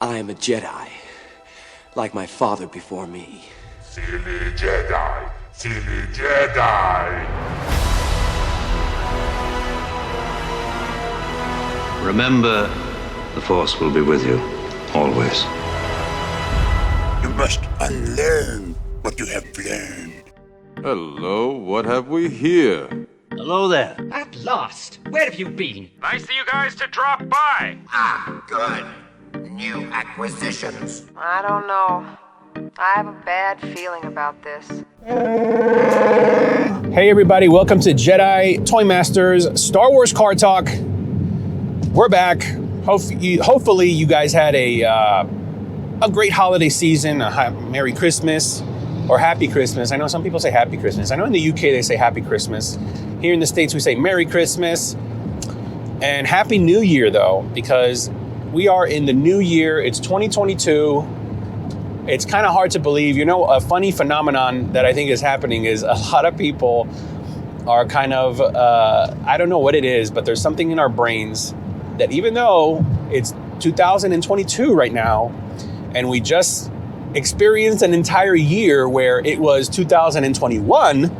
I am a Jedi, like my father before me. Silly Jedi, silly Jedi. Remember, the Force will be with you, always. You must unlearn what you have learned. Hello, what have we here? Hello there. At last! Where have you been? Nice of you guys to drop by. Ah, good. New acquisitions. I don't know. I have a bad feeling about this. Hey everybody, welcome to Jedi Toy Masters Star Wars Car Talk. We're back. Hopefully you guys had a great holiday season, a Merry Christmas or Happy Christmas. I know some people say Happy Christmas. I know in the UK they say Happy Christmas. Here in the States we say Merry Christmas and Happy New Year though, because we are in the new year. It's 2022. It's kind of hard to believe. You know, a funny phenomenon that I think is happening is a lot of people are kind of, I don't know what it is, but there's something in our brains that even though it's 2022 right now, and we just experienced an entire year where it was 2021,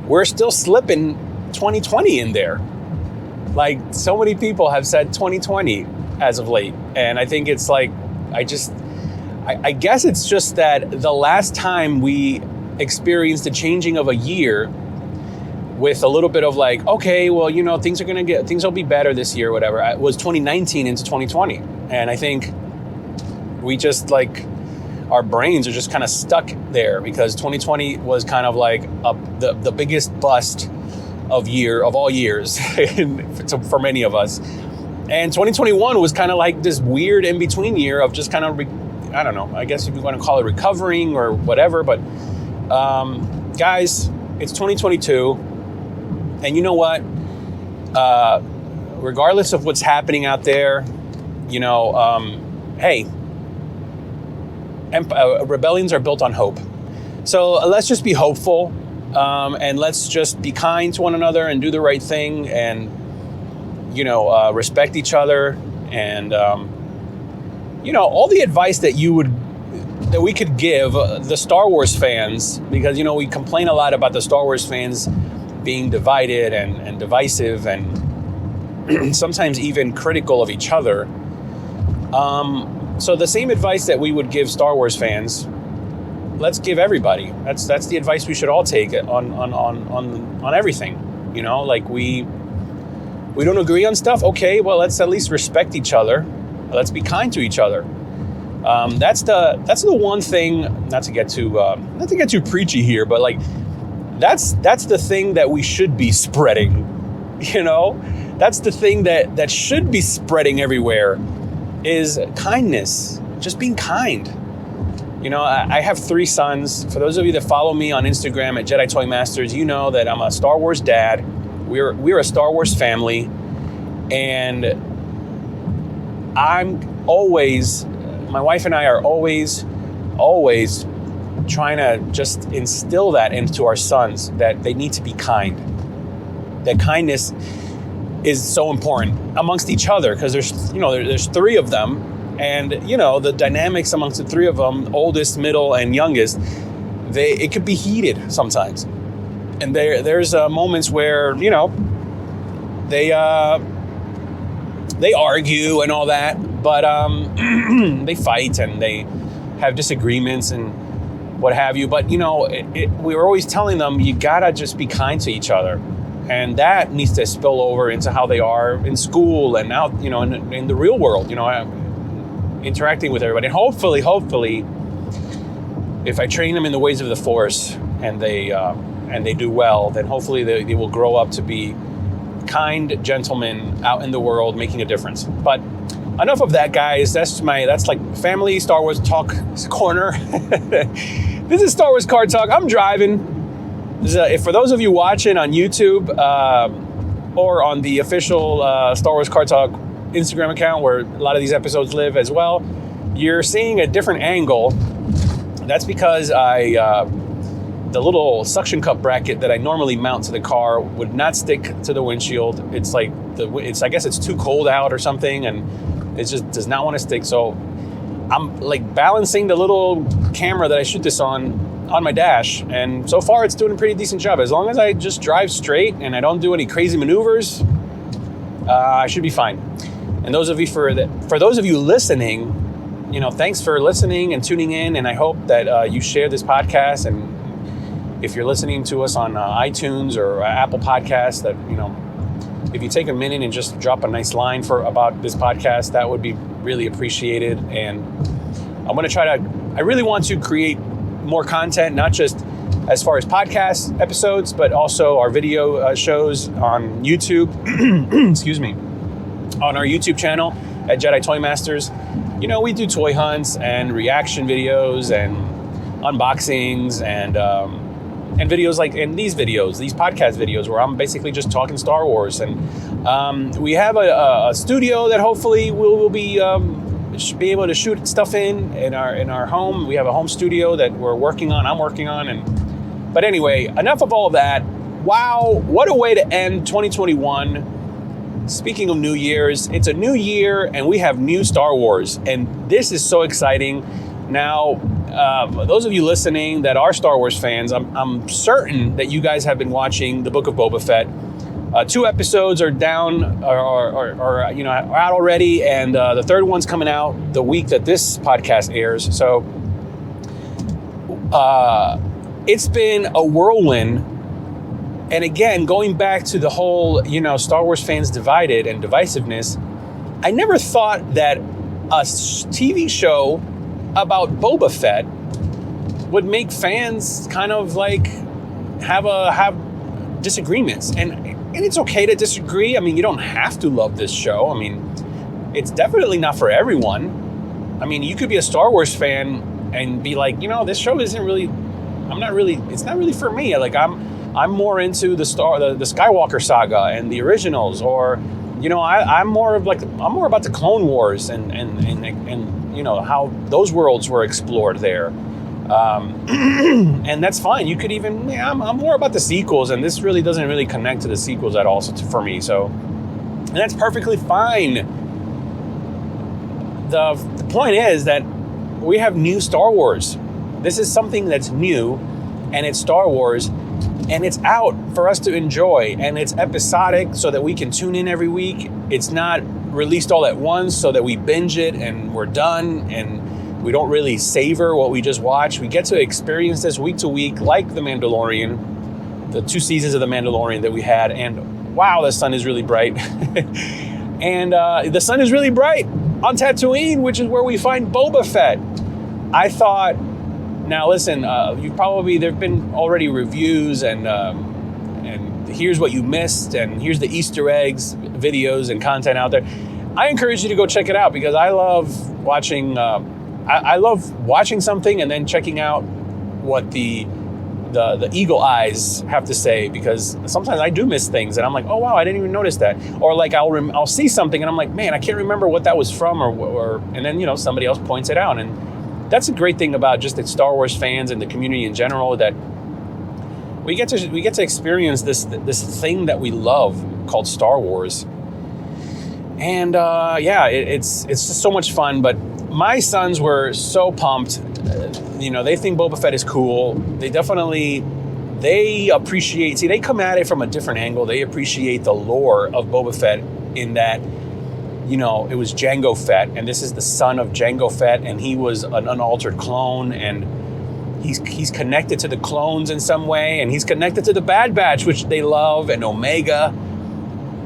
we're still slipping 2020 in there. Like, so many people have said 2020 as of late. And I think it's like, I guess it's just that the last time we experienced the changing of a year with a little bit of like, okay, well, you know, things will be better this year, whatever, it was 2019 into 2020. And I think we just like, our brains are just kind of stuck there because 2020 was kind of like the biggest bust of all years for many of us. And 2021 was kind of like this weird in-between year of just kind of, I don't know, I guess if you want to call it recovering or whatever, but guys, it's 2022. And you know what? Regardless of what's happening out there, you know, hey, rebellions are built on hope. So let's just be hopeful. And let's just be kind to one another and do the right thing and, you know, respect each other and, you know, all the advice that we could give the Star Wars fans, because, you know, we complain a lot about the Star Wars fans being divided and divisive and sometimes even critical of each other. So the same advice that we would give Star Wars fans, let's give everybody. That's the advice we should all take on everything. You know, like we don't agree on stuff. Okay, well, let's at least respect each other. Let's be kind to each other. That's the one thing. Not to get too preachy here, but like that's the thing that we should be spreading. You know, that's the thing that should be spreading everywhere is kindness. Just being kind. You know, I have 3 sons. For those of you that follow me on Instagram at Jedi Toy Masters, you know that I'm a Star Wars dad. We're a Star Wars family. And my wife and I are always trying to just instill that into our sons, that they need to be kind. That kindness is so important amongst each other, because there's 3 of them. And, you know, the dynamics amongst the 3 of them, oldest, middle, and youngest, it could be heated sometimes. And there's moments where, you know, they argue and all that, but they fight and they have disagreements and what have you. But, you know, we were always telling them, you gotta just be kind to each other. And that needs to spill over into how they are in school and out, you know, in the real world, you know, interacting with everybody. And hopefully, if I train them in the ways of the Force and they do well, then hopefully they will grow up to be kind gentlemen out in the world making a difference. But enough of that, guys. That's like family Star Wars talk corner. This is Star Wars Car Talk. I'm driving. For those of you watching on YouTube or on the official Star Wars Car Talk Instagram account, where a lot of these episodes live as well, you're seeing a different angle. That's because the little suction cup bracket that I normally mount to the car would not stick to the windshield. It's like I guess it's too cold out or something, and It just does not want to stick. So I'm like balancing the little camera that I shoot this on my dash, and so far it's doing a pretty decent job. As long as I just drive straight and I don't do any crazy maneuvers, I should be fine. And those of you for those of you listening, thanks for listening and tuning in, and I hope that you share this podcast. And if you're listening to us on iTunes or Apple Podcasts, that if you take a minute and just drop a nice line about this podcast, that would be really appreciated. And I really want to create more content, not just as far as podcast episodes, but also our video shows on YouTube. Excuse me. On our YouTube channel at Jedi Toy Masters. We do toy hunts and reaction videos and unboxings and videos like in these podcast videos where I'm basically just talking Star Wars. And we have a studio that hopefully we'll be able to shoot stuff in our home. We have a home studio that I'm working on. But anyway, enough of all of that. Wow, what a way to end 2021. Speaking of New Year's, it's a new year and we have new Star Wars, and this is so exciting. Now, those of you listening that are Star Wars fans, I'm certain that you guys have been watching the Book of Boba Fett. 2 episodes are down, are out already, and the third one's coming out the week that this podcast airs. So it's been a whirlwind. And again, going back to the whole, Star Wars fans divided and divisiveness, I never thought that a TV show about Boba Fett would make fans kind of like have disagreements. And it's okay to disagree. I mean, you don't have to love this show. I mean, it's definitely not for everyone. I mean, you could be a Star Wars fan and be like, this show it's not really for me. Like I'm more into the Skywalker saga and the originals, or I'm more about the Clone Wars and how those worlds were explored there, and that's fine. You could even I'm more about the sequels, and this really doesn't really connect to the sequels at all for me. So, and that's perfectly fine. The point is that we have new Star Wars. This is something that's new, and it's Star Wars. And it's out for us to enjoy, and it's episodic so that we can tune in every week. It's not released all at once so that we binge it and we're done and we don't really savor what we just watched. We get to experience this week to week, like The Mandalorian, the 2 seasons of The Mandalorian that we had. And wow, the sun is really bright. And the sun is really bright on Tatooine, which is where we find Boba Fett. I thought, now listen, there've been already reviews and here's what you missed and here's the Easter eggs, videos and content out there. I encourage you to go check it out because I love watching. I love watching something and then checking out what the eagle eyes have to say, because sometimes I do miss things and I'm like, oh wow, I didn't even notice that. Or like I'll see something and I'm like, man, I can't remember what that was from, or and then somebody else points it out. And that's a great thing about just the Star Wars fans and the community in general, that we get to experience this thing that we love called Star Wars. And it's just so much fun. But my sons were so pumped. They think Boba Fett is cool. They appreciate. See, they come at it from a different angle. They appreciate the lore of Boba Fett in that. It was Jango Fett, and this is the son of Jango Fett, and he was an unaltered clone, and he's connected to the clones in some way, and he's connected to the Bad Batch, which they love, and Omega.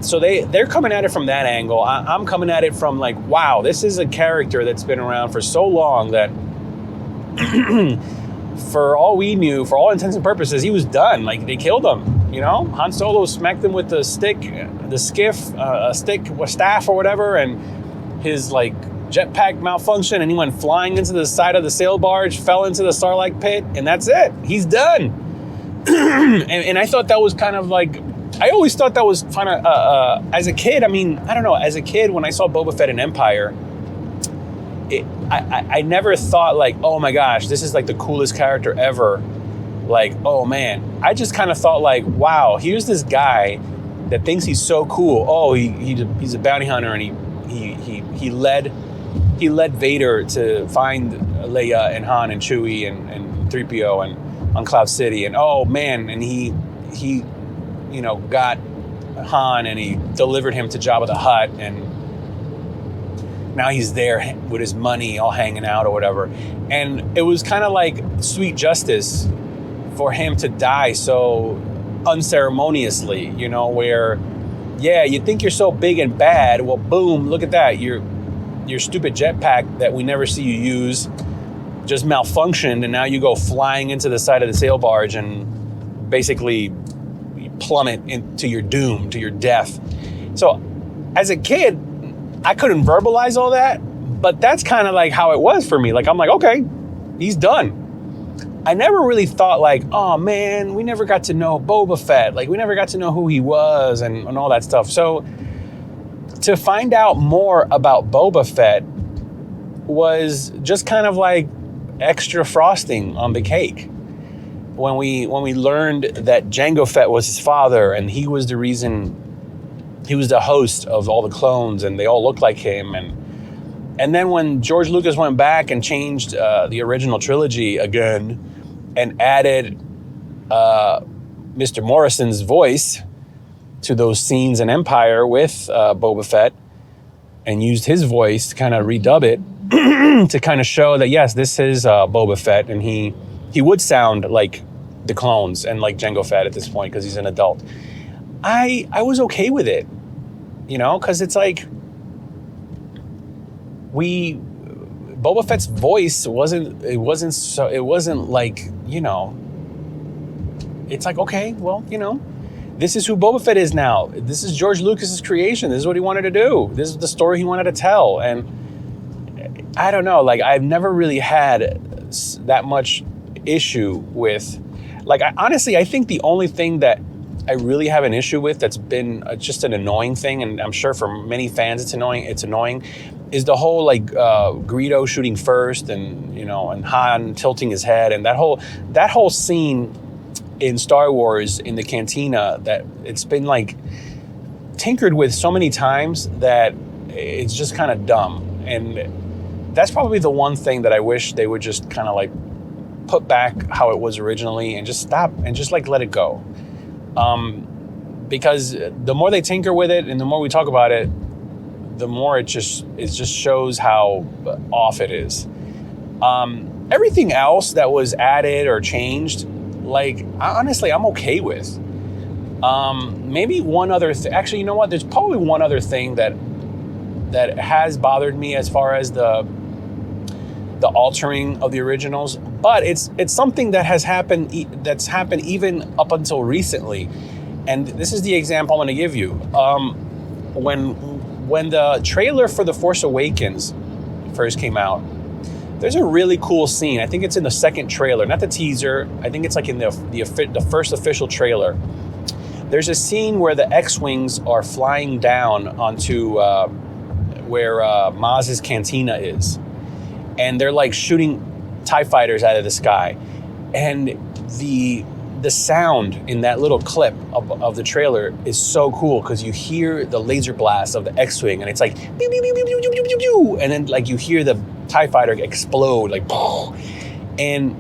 So they're coming at it from that angle. I'm coming at it from like, wow, this is a character that's been around for so long that for all we knew, for all intents and purposes, he was done. Like, they killed him. Han Solo smacked him with the stick, a staff or whatever, and his like jetpack malfunctioned, and he went flying into the side of the sail barge, fell into the Sarlacc pit, and that's it. He's done. and I thought that was kind of like, I always thought that was kind of, as a kid, I mean, I don't know, as a kid, when I saw Boba Fett in Empire, I never thought like, oh my gosh, this is like the coolest character ever. Like, oh man, I just kind of thought like, wow, here's this guy that thinks he's so cool. Oh, he's a bounty hunter, and he led Vader to find Leia and Han and Chewie and 3PO and on Cloud City, and oh man, and he got Han and he delivered him to Jabba the Hutt, and now he's there with his money all hanging out or whatever. And it was kind of like sweet justice for him to die so unceremoniously, where, yeah, you think you're so big and bad. Well, boom, look at that. Your stupid jetpack that we never see you use just malfunctioned, and now you go flying into the side of the sail barge and basically plummet into your doom, to your death. So as a kid, I couldn't verbalize all that, but that's kind of like how it was for me. Like, I'm like, okay, he's done. I never really thought like, oh man, we never got to know Boba Fett. Like, we never got to know who he was and all that stuff. So to find out more about Boba Fett was just kind of like extra frosting on the cake. When we learned that Jango Fett was his father, and he was the reason, he was the host of all the clones, and they all looked like him, and then when George Lucas went back and changed the original trilogy again, and added Mr. Morrison's voice to those scenes in Empire with Boba Fett, and used his voice to kind of redub it to kind of show that yes, this is Boba Fett, and he would sound like the clones and like Jango Fett at this point because he's an adult. I was okay with it, because it's like Boba Fett's voice wasn't like, it's like, okay, well, this is who Boba Fett is now. This is George Lucas's creation. This is what he wanted to do. This is the story he wanted to tell. And I don't know, like, I've never really had that much issue with, like, I think the only thing that I really have an issue with that's been just an annoying thing, and I'm sure for many fans it's annoying, is the whole, like, Greedo shooting first and, and Han tilting his head, and that whole scene in Star Wars in the cantina, that it's been, like, tinkered with so many times that it's just kind of dumb. And that's probably the one thing that I wish they would just kind of, like, put back how it was originally and just stop and just, like, let it go. Because the more they tinker with it and the more we talk about it, the more it just shows how off it is. Everything else that was added or changed, like, honestly, I'm okay with. Maybe one other actually, you know what? There's probably one other thing that has bothered me as far as the altering of the originals, but it's something that has happened, that's happened even up until recently. And this is the example I'm going to give you. When the trailer for The Force Awakens first came out, there's a really cool scene. I think it's in the second trailer, not the teaser. I think it's like in the first official trailer. There's a scene where the X-Wings are flying down onto where Maz's cantina is. And they're like shooting TIE fighters out of the sky. And the sound in that little clip of the trailer is so cool because you hear the laser blast of the X-Wing, and it's like, pew, pew, pew, pew, pew, pew, pew, pew, and then like you hear the TIE fighter explode, like, and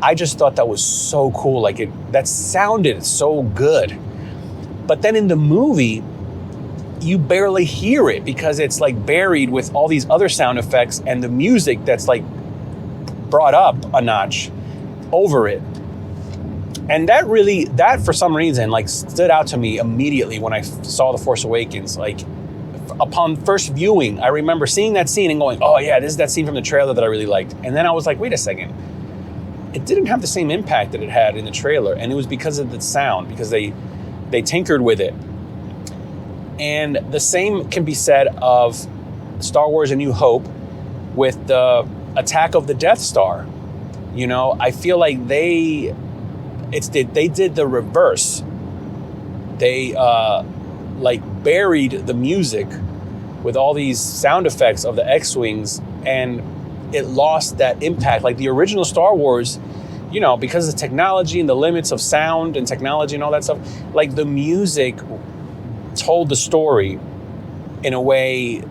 I just thought that was so cool. Like, that sounded so good. But then in the movie, you barely hear it because it's like buried with all these other sound effects and the music that's like brought up a notch over it. And that for some reason, like, stood out to me immediately when I saw The Force Awakens. Like, upon first viewing, I remember seeing that scene and going, oh yeah, this is that scene from the trailer that I really liked. And then I was like, wait a second. It didn't have the same impact that it had in the trailer. And it was because of the sound, because they tinkered with it. And the same can be said of Star Wars A New Hope with the attack of the Death Star. I feel like they did the reverse. They buried the music with all these sound effects of the X-Wings, and it lost that impact. Like the original Star Wars, because of the technology and the limits of sound and technology and all that stuff, like the music told the story in a way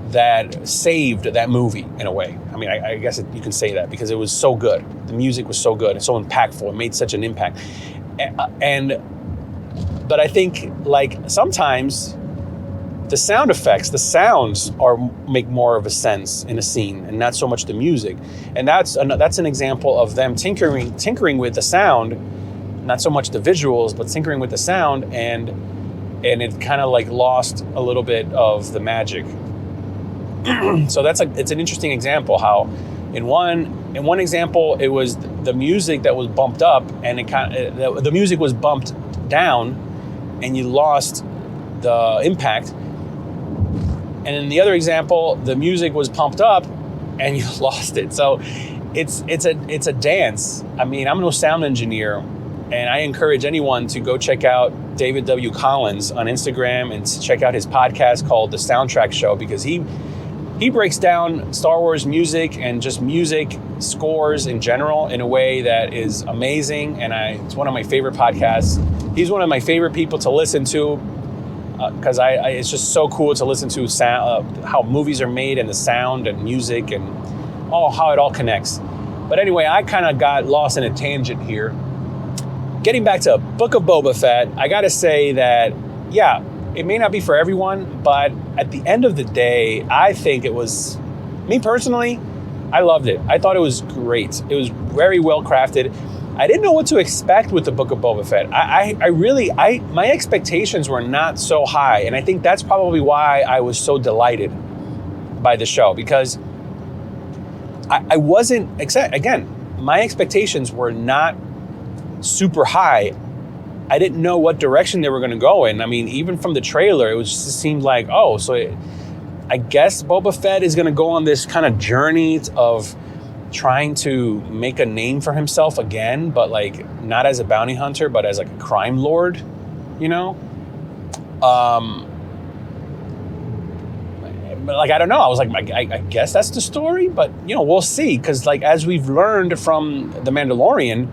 that saved that movie in a way. I mean, I guess you can say that because it was so good. The music was so good and so impactful. It made such an impact. But I think like sometimes the sound effects, the sounds make more of a sense in a scene and not so much the music. And that's an example of them tinkering with the sound, not so much the visuals, but tinkering with the sound, and it kind of like lost a little bit of the magic. So it's an interesting example how in one example it was the music that was bumped up and the music was bumped down and you lost the impact. And in the other example, the music was pumped up and you lost it. So it's a dance. I mean, I'm no sound engineer, and I encourage anyone to go check out David W. Collins on Instagram and check out his podcast called The Soundtrack Show, because he breaks down Star Wars music and just music scores in general in a way that is amazing. And it's one of my favorite podcasts. He's one of my favorite people to listen to because it's just so cool to listen to how movies are made and the sound and music and how it all connects. But anyway, I kind of got lost in a tangent here. Getting back to Book of Boba Fett, I got to say that, yeah, it may not be for everyone, but at the end of the day, I think it was, me personally, I loved it. I thought it was great. It was very well crafted. I didn't know what to expect with the Book of Boba Fett. My expectations were not so high, and I think that's probably why I was so delighted by the show, because I wasn't, again, my expectations were not super high. I didn't know what direction they were going to go in. I mean, even from the trailer, it just seemed like, I guess Boba Fett is going to go on this kind of journey of trying to make a name for himself again, but like not as a bounty hunter, but as like a crime lord, you know? But like, I don't know. I was like, I guess that's the story, but we'll see. Cause like, as we've learned from The Mandalorian,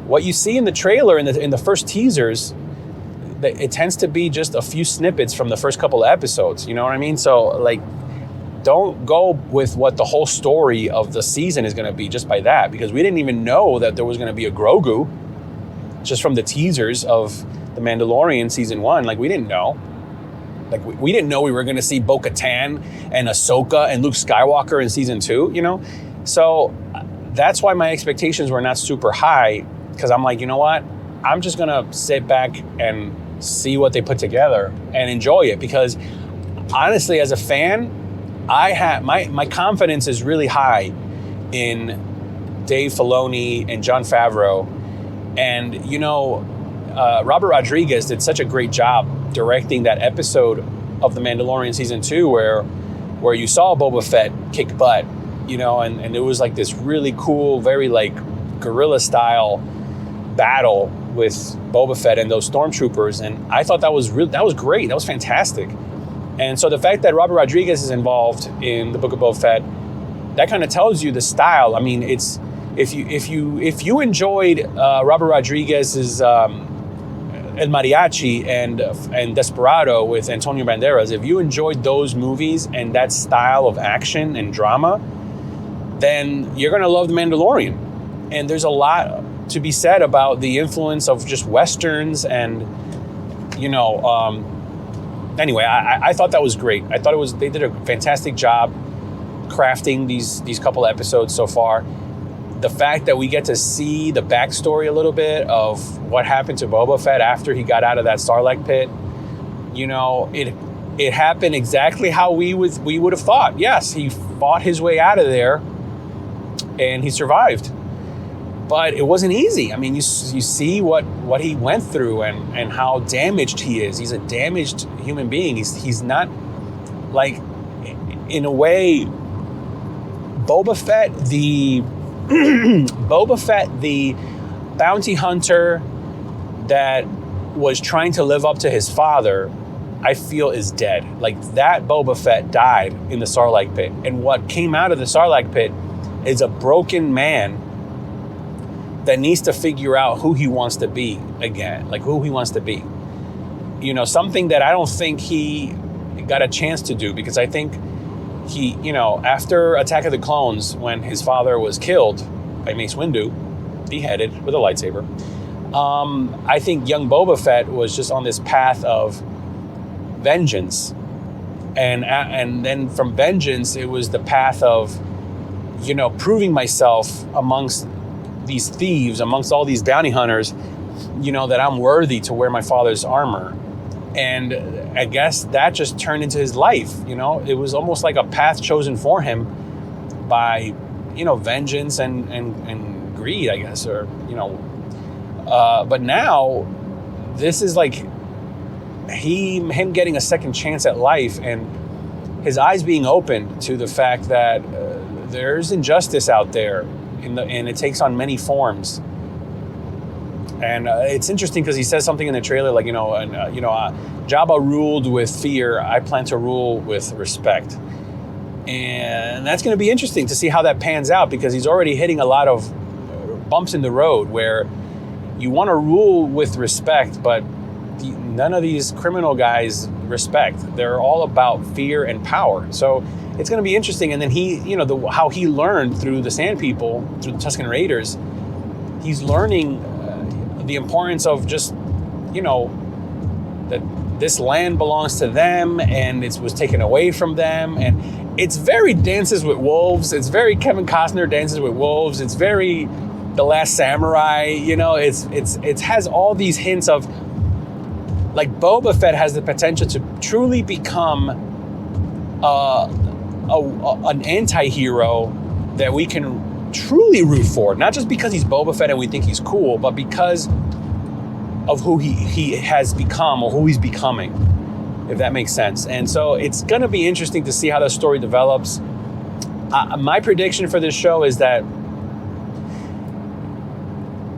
what you see in the trailer, in the first teasers, it tends to be just a few snippets from the first couple of episodes. You know what I mean? So like, don't go with what the whole story of the season is going to be just by that, because we didn't even know that there was going to be a Grogu just from the teasers of The Mandalorian season 1. Like, we didn't know. Like, we didn't know we were going to see Bo-Katan and Ahsoka and Luke Skywalker in season 2, So that's why my expectations were not super high, because I'm like, you know what? I'm just going to sit back and see what they put together and enjoy it, because honestly, as a fan, my confidence is really high in Dave Filoni and Jon Favreau. And, Robert Rodriguez did such a great job directing that episode of The Mandalorian season 2 where you saw Boba Fett kick butt, and it was like this really cool, very like guerrilla style battle with Boba Fett and those stormtroopers. And I thought that was great. That was fantastic. And so the fact that Robert Rodriguez is involved in the Book of Boba Fett, that kind of tells you the style. I mean, it's if you enjoyed Robert Rodriguez's El Mariachi and Desperado with Antonio Banderas, if you enjoyed those movies and that style of action and drama, then you're gonna love The Mandalorian. And there's a lot to be said about the influence of just Westerns and anyway, I thought that was great. I thought they did a fantastic job crafting these couple episodes so far. The fact that we get to see the backstory a little bit of what happened to Boba Fett after he got out of that Sarlacc pit, it happened exactly how we would have thought. Yes, he fought his way out of there and he survived. But it wasn't easy. I mean, you see what he went through and how damaged he is. He's a damaged human being. He's not, like, in a way, Boba Fett, the bounty hunter that was trying to live up to his father, I feel is dead. Like, that Boba Fett died in the Sarlacc pit. And what came out of the Sarlacc pit is a broken man that needs to figure out who he wants to be again, like who he wants to be. Something that I don't think he got a chance to do, because I think he, after Attack of the Clones, when his father was killed by Mace Windu, beheaded with a lightsaber, I think young Boba Fett was just on this path of vengeance. And then from vengeance, it was the path of, proving myself amongst these thieves, amongst all these bounty hunters, that I'm worthy to wear my father's armor. And I guess that just turned into his life. It was almost like a path chosen for him by, vengeance and greed, I guess, or, but now this is like him getting a second chance at life, and his eyes being opened to the fact that there's injustice out there, and it takes on many forms. And it's interesting because he says something in the trailer like, Jabba ruled with fear. I plan to rule with respect. And that's going to be interesting to see how that pans out, because he's already hitting a lot of bumps in the road where you want to rule with respect, but none of these criminal guys respect. They're all about fear and power. So it's going to be interesting. And then he, how he learned through the Sand People, through the Tusken Raiders, he's learning the importance of just, that this land belongs to them and it was taken away from them. And it's very Dances with Wolves. It's very Kevin Costner Dances with Wolves. It's very The Last Samurai. It has all these hints of, like, Boba Fett has the potential to truly become an anti-hero that we can truly root for, not just because he's Boba Fett and we think he's cool, but because of who he has become or who he's becoming, if that makes sense. And so it's going to be interesting to see how the story develops. My prediction for this show is that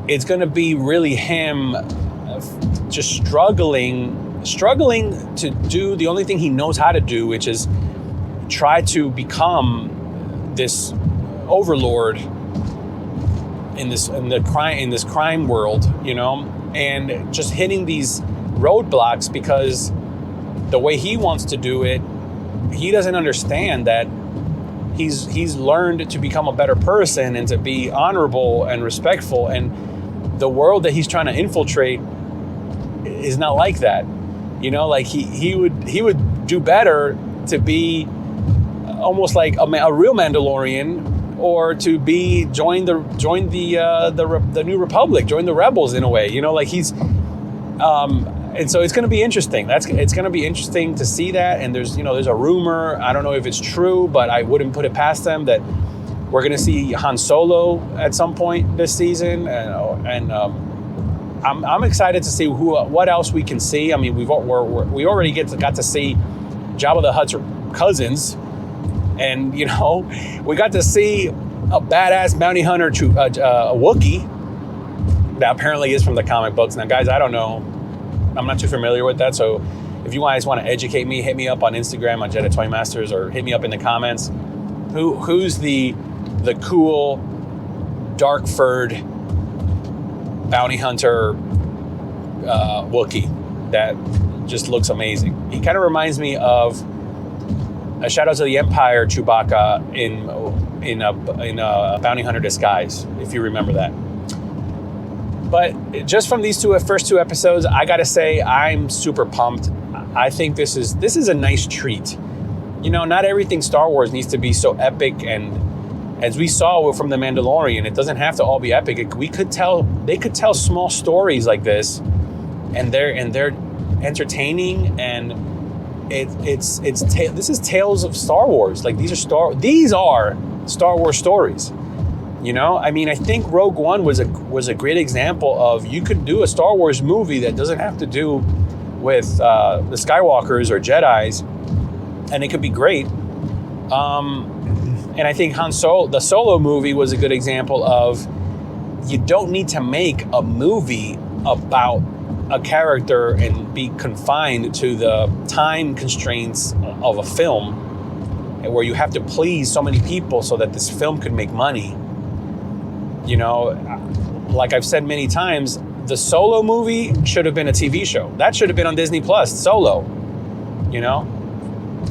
it's going to be really him just struggling to do the only thing he knows how to do, which is try to become this overlord in this crime world, and just hitting these roadblocks because the way he wants to do it, he doesn't understand that he's learned to become a better person and to be honorable and respectful, and the world that he's trying to infiltrate is not like that. Like he would do better to be almost like a real Mandalorian, or to be join the New Republic, join the rebels in a way. Like he's and so it's going to be interesting. It's going to be interesting to see that. And there's a rumor, I don't know if it's true, but I wouldn't put it past them, that we're going to see Han Solo at some point this season, and I'm excited to see what else we can see. I mean, we already got to see Jabba the Hutt's cousins, and we got to see a badass bounty hunter, a Wookiee, that apparently is from the comic books. Now, guys, I don't know. I'm not too familiar with that, so if you guys want to educate me, hit me up on Instagram on Jedi Toy Masters, or hit me up in the comments. Who's the cool dark furred bounty hunter Wookiee that just looks amazing? He kind of reminds me of a Shadows of the Empire Chewbacca in a bounty hunter disguise, if you remember that. But just from these first two episodes, I gotta say I'm super pumped. I think this is a nice treat. Not everything Star Wars needs to be so epic, and as we saw from The Mandalorian, it doesn't have to all be epic. They could tell small stories like this, and they're entertaining, and this is tales of Star Wars. Like these are Star Wars stories. I mean, I think Rogue One was a great example of, you could do a Star Wars movie that doesn't have to do with the Skywalkers or Jedis, and it could be great. And I think the Solo movie was a good example of, you don't need to make a movie about a character and be confined to the time constraints of a film, where you have to please so many people so that this film could make money. Like I've said many times, the Solo movie should have been a TV show. That should have been on Disney Plus, Solo.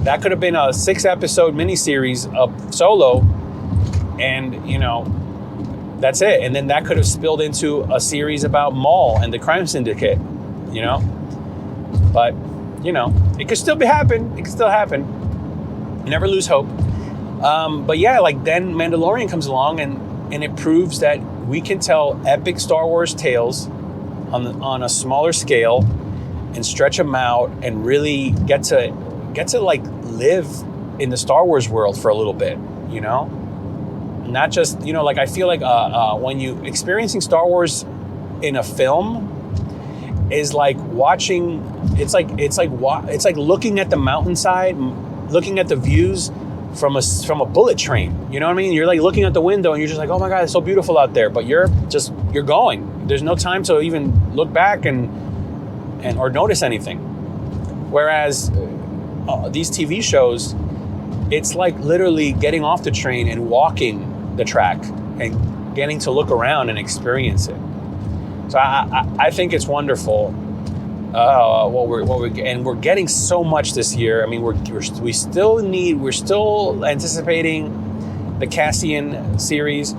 That could have been a 6-episode miniseries of Solo, and, you know, that's it. And then that could have spilled into a series about Maul and the crime syndicate, you know? But, you know, it could still happen. It could still happen. Never lose hope. But yeah, like then Mandalorian comes along and it proves that we can tell epic Star Wars tales on a smaller scale and stretch them out and really get to like live in the Star Wars world for a little bit, you know? Not just, you know, like I feel like when you experiencing Star Wars in a film is like watching, it's like looking at the mountainside, looking at the views from a bullet train. You know what I mean? You're like looking out the window and you're just like, oh my God, it's so beautiful out there. But you're going. There's no time to even look back and or notice anything. Whereas these TV shows, it's like literally getting off the train and walking the track and getting to look around and experience it. So I think it's wonderful. We're getting so much this year. I mean, we're still anticipating the Cassian series.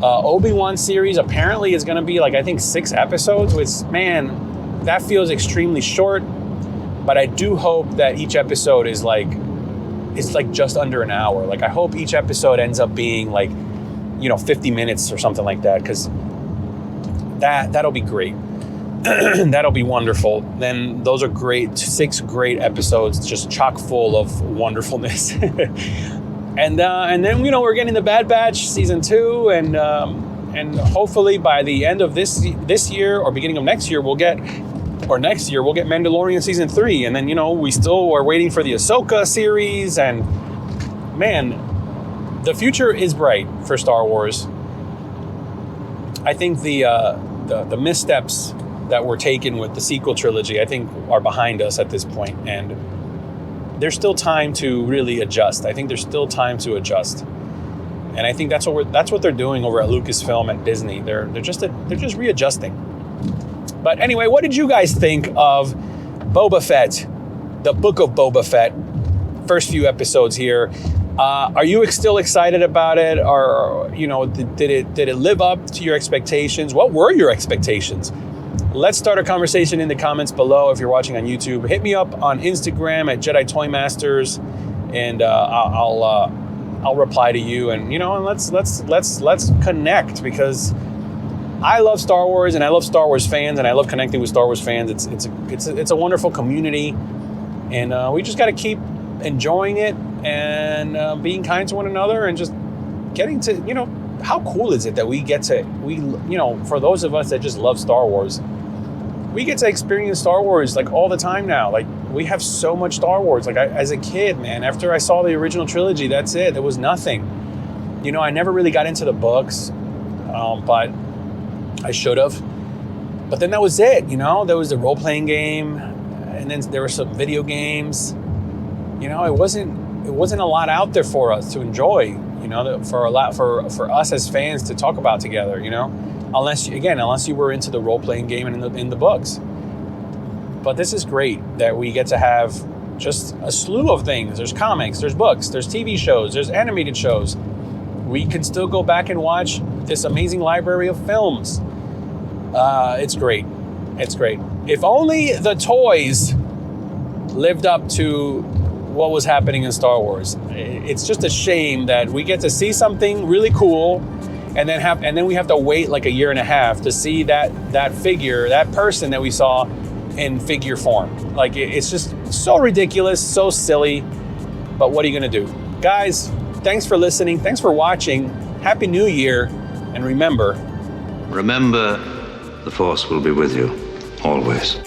Obi-Wan series apparently is going to be like, I think 6 episodes, which, man, that feels extremely short. But I do hope that each episode is like, it's like just under an hour. Like I hope each episode ends up being like, you know, 50 minutes or something like that, because that'll be great. That'll be wonderful. Then those are great, 6 great episodes, just chock full of wonderfulness. and then, you know, we're getting the Bad Batch season 2, and hopefully by the end of this year or beginning of next year we'll get Mandalorian season 3, and then, you know, we still are waiting for the Ahsoka series, and man, the future is bright for Star Wars. I think the missteps that were taken with the sequel trilogy, I think, are behind us at this point, and there's still time to really adjust. I think there's still time to adjust, and I think that's what they're doing over at Lucasfilm and Disney. They're just readjusting. But anyway, what did you guys think of Boba Fett, the Book of Boba Fett? First few episodes here. Are you still excited about it, or, you know, did it live up to your expectations? What were your expectations? Let's start a conversation in the comments below. If you're watching on YouTube, hit me up on Instagram at Jedi Toy Masters, and I'll reply to you. And, you know, and let's connect, because I love Star Wars and I love Star Wars fans, and I love connecting with Star Wars fans. It's a wonderful community, and we just got to keep enjoying it and being kind to one another, and just getting to, you know, how cool is it that you know, for those of us that just love Star Wars, we get to experience Star Wars like all the time now. Like, we have so much Star Wars. Like, as a kid, man, after I saw the original trilogy, that's it. There was nothing. You know, I never really got into the books, but I should have. But then that was it, you know? There was the role-playing game, and then there were some video games. You know, it wasn't a lot out there for us to enjoy, you know, for us as fans to talk about together, you know? Unless you were into the role-playing game and in the books. But this is great that we get to have just a slew of things. There's comics, there's books, there's TV shows, there's animated shows. We can still go back and watch this amazing library of films. It's great. It's great. If only the toys lived up to what was happening in Star Wars. It's just a shame that we get to see something really cool, and then we have to wait like a year and a half to see that figure, that person that we saw in figure form. Like, it's just so ridiculous, so silly. But what are you gonna do? Guys, thanks for listening. Thanks for watching. Happy New Year. And remember, the Force will be with you, always.